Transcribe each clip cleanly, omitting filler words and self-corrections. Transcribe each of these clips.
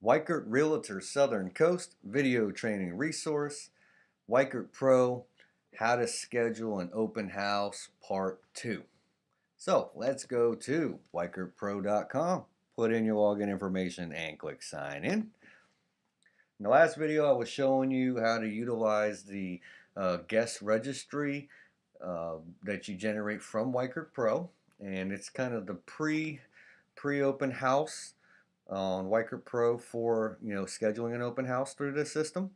Weichert Realtor Southern Coast Video Training Resource, Weichert Pro, How to Schedule an Open House Part 2. So let's go to WeichertPro.com, put in your login information and click sign in. In the last video I was showing you how to utilize the guest registry that you generate from Weichert Pro, and it's kind of the pre-open house on Weichert Pro for scheduling an open house through this system.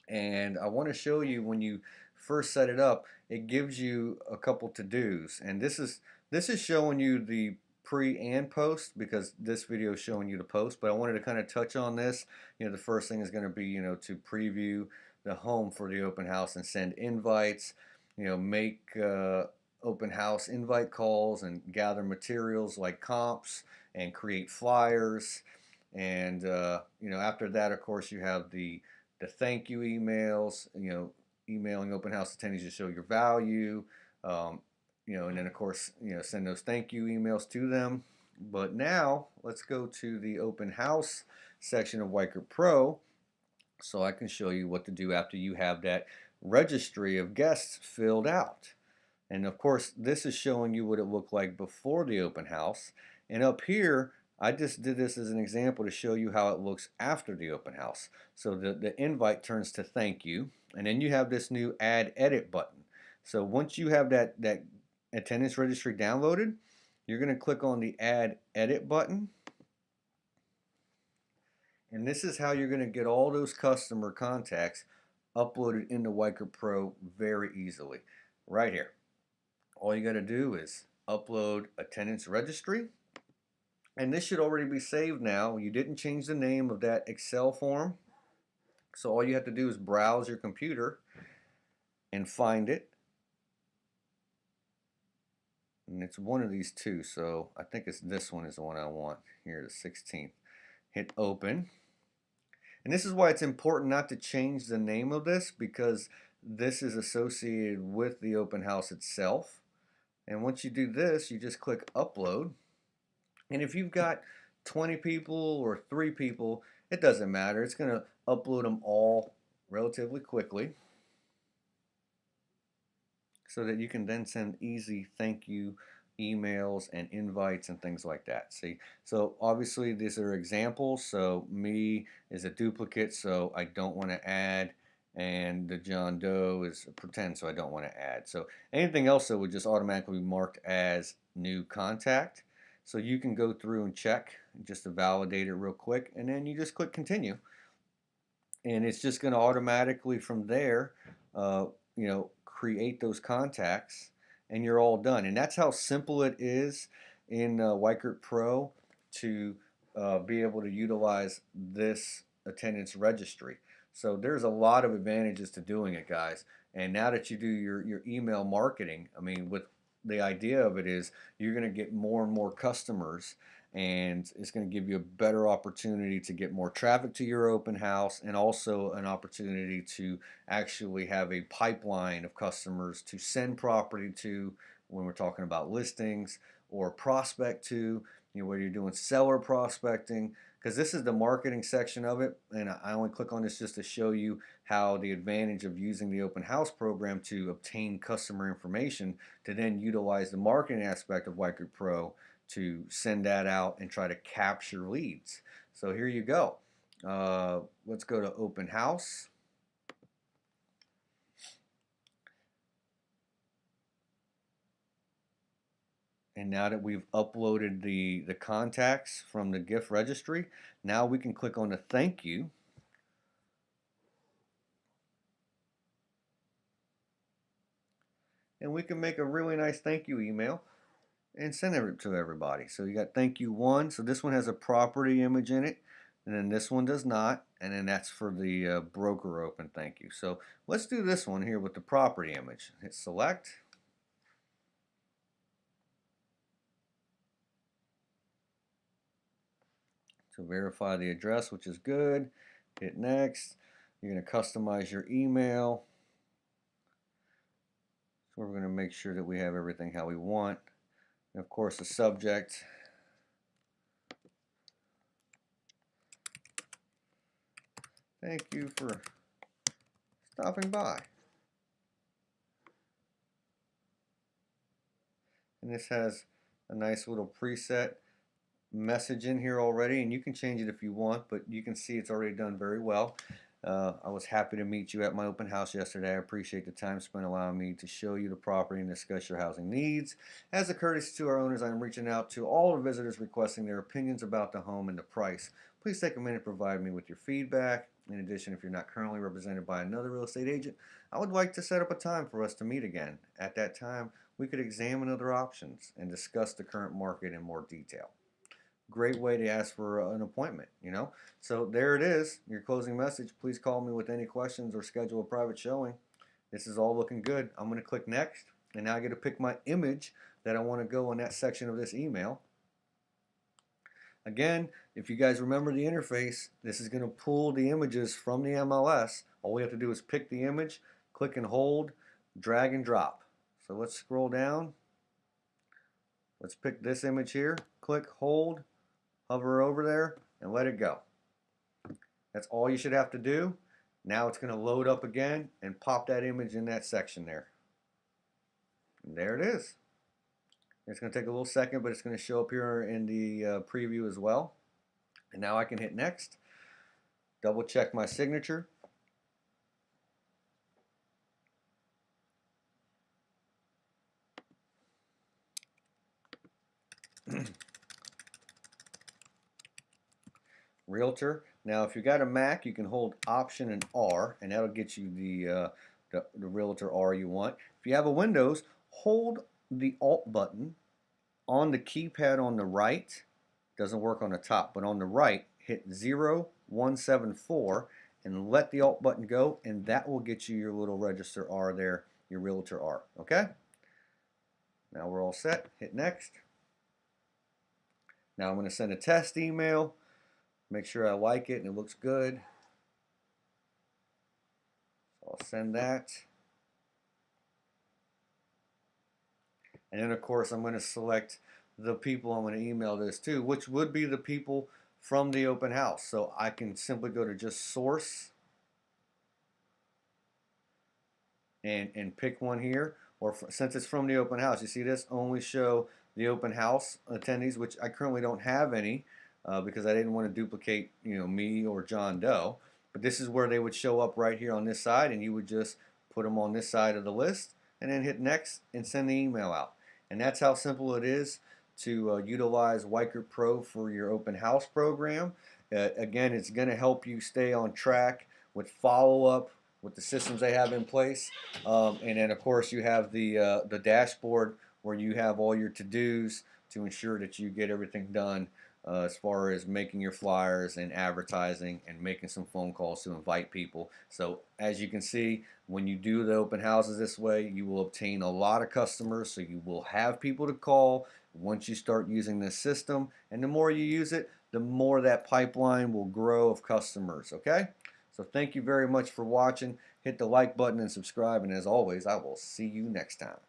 And I want to show you when you first set it up, it gives you a couple to-dos, and this is showing you the pre and post because this video is showing you the post, but I wanted to kind of touch on this. The first thing is going to be to preview the home for the open house and send invites, make open house invite calls and gather materials like comps and create flyers. And after that, of course, you have the thank you emails, emailing open house attendees to show your value, and then of course, send those thank you emails to them. But now let's go to the open house section of Weichert Pro so I can show you what to do after you have that registry of guests filled out. And of course, this is showing you what it looked like before the open house. And up here, I just did this as an example to show you how it looks after the open house. So the invite turns to thank you, and then you have this new add edit button. So once you have that attendance registry downloaded, you're going to click on the add edit button. And this is how you're going to get all those customer contacts uploaded into Weichert Pro very easily. Right here. All you got to do is upload attendance registry. And this should already be saved now. You didn't change the name of that Excel form. So all you have to do is browse your computer and find it. And it's one of these two. So I think it's this one is the one I want. Here, the 16th. Hit open. And this is why it's important not to change the name of this, because this is associated with the open house itself. And once you do this, you just click upload. And if you've got 20 people or 3 people, it doesn't matter. It's going to upload them all relatively quickly so that you can then send easy thank you emails and invites and things like that. See, so obviously these are examples. So me is a duplicate, so I don't want to add, and the John Doe is a pretend, so I don't want to add. So anything else that would just automatically be marked as new contact. So you can go through and check just to validate it real quick, and then you just click continue, and it's just going to automatically from there, create those contacts, and you're all done. And that's how simple it is in Weichert Pro to be able to utilize this attendance registry. So there's a lot of advantages to doing it, guys. And now that you do your email marketing, I mean, with the idea of it is you're going to get more and more customers, and it's going to give you a better opportunity to get more traffic to your open house, and also an opportunity to actually have a pipeline of customers to send property to when we're talking about listings, or prospect to, where you're doing seller prospecting, because this is the marketing section of it, and I only click on this just to show you how the advantage of using the open house program to obtain customer information to then utilize the marketing aspect of Weichert Pro to send that out and try to capture leads. So here you go. Let's go to open house. And now that we've uploaded the contacts from the gift registry, now we can click on the thank you. And we can make a really nice thank you email and send it to everybody. So you got thank you 1. So this one has a property image in it, and then this one does not, and then that's for the broker open thank you. So let's do this one here with the property image. Hit select. To verify the address, which is good. Hit next. You're going to customize your email. So we're going to make sure that we have everything how we want. And of course, the subject Thank you for stopping by. And this has a nice little preset message in here already, and you can change it if you want, but you can see it's already done very well. I was happy to meet you at my open house yesterday. I appreciate the time spent allowing me to show you the property and discuss your housing needs. As a courtesy to our owners, I'm reaching out to all the visitors requesting their opinions about the home and the price. Please take a minute to provide me with your feedback. In addition, if you're not currently represented by another real estate agent, I would like to set up a time for us to meet again. At that time, we could examine other options and discuss the current market in more detail. Great way to ask for an appointment, you know. So there it is, your closing message. Please call me with any questions or schedule a private showing. This is all looking good. I'm going to click next, and now I get to pick my image that I want to go in that section of this email. Again, if you guys remember the interface, this is going to pull the images from the MLS. All we have to do is pick the image, click and hold, drag and drop. So let's scroll down. Let's pick this image here, click, hold, hover over there, and let it go. That's all you should have to do. Now it's going to load up again and pop that image in that section there. And there it is. It's going to take a little second, but it's going to show up here in the preview as well. And now I can hit next, double check my signature. Realtor. Now if you got a Mac, you can hold Option and R, and that'll get you the Realtor R you want. If you have a Windows, hold the Alt button on the keypad on the right. Doesn't work on the top, but on the right, hit 0174 and let the Alt button go, and that will get you your little Register R there, your Realtor R. Okay? Now we're all set. Hit next. Now I'm going to send a test email. Make sure I like it and it looks good. So I'll send that. And then of course I'm going to select the people I'm going to email this to, which would be the people from the open house. So I can simply go to just source and pick one here. Or since it's from the open house, you see this only show the open house attendees, which I currently don't have any. Because I didn't want to duplicate, me or John Doe. But this is where they would show up right here on this side, and you would just put them on this side of the list, and then hit next and send the email out. And that's how simple it is to utilize Weichert Pro for your open house program. Again, it's going to help you stay on track with follow-up with the systems they have in place. And then, of course, you have the dashboard where you have all your to-dos to ensure that you get everything done. As far as making your flyers and advertising and making some phone calls to invite people. So as you can see, when you do the open houses this way, you will obtain a lot of customers, so you will have people to call once you start using this system. And the more you use it, the more that pipeline will grow of customers, okay? So thank you very much for watching. Hit the like button and subscribe, and as always, I will see you next time.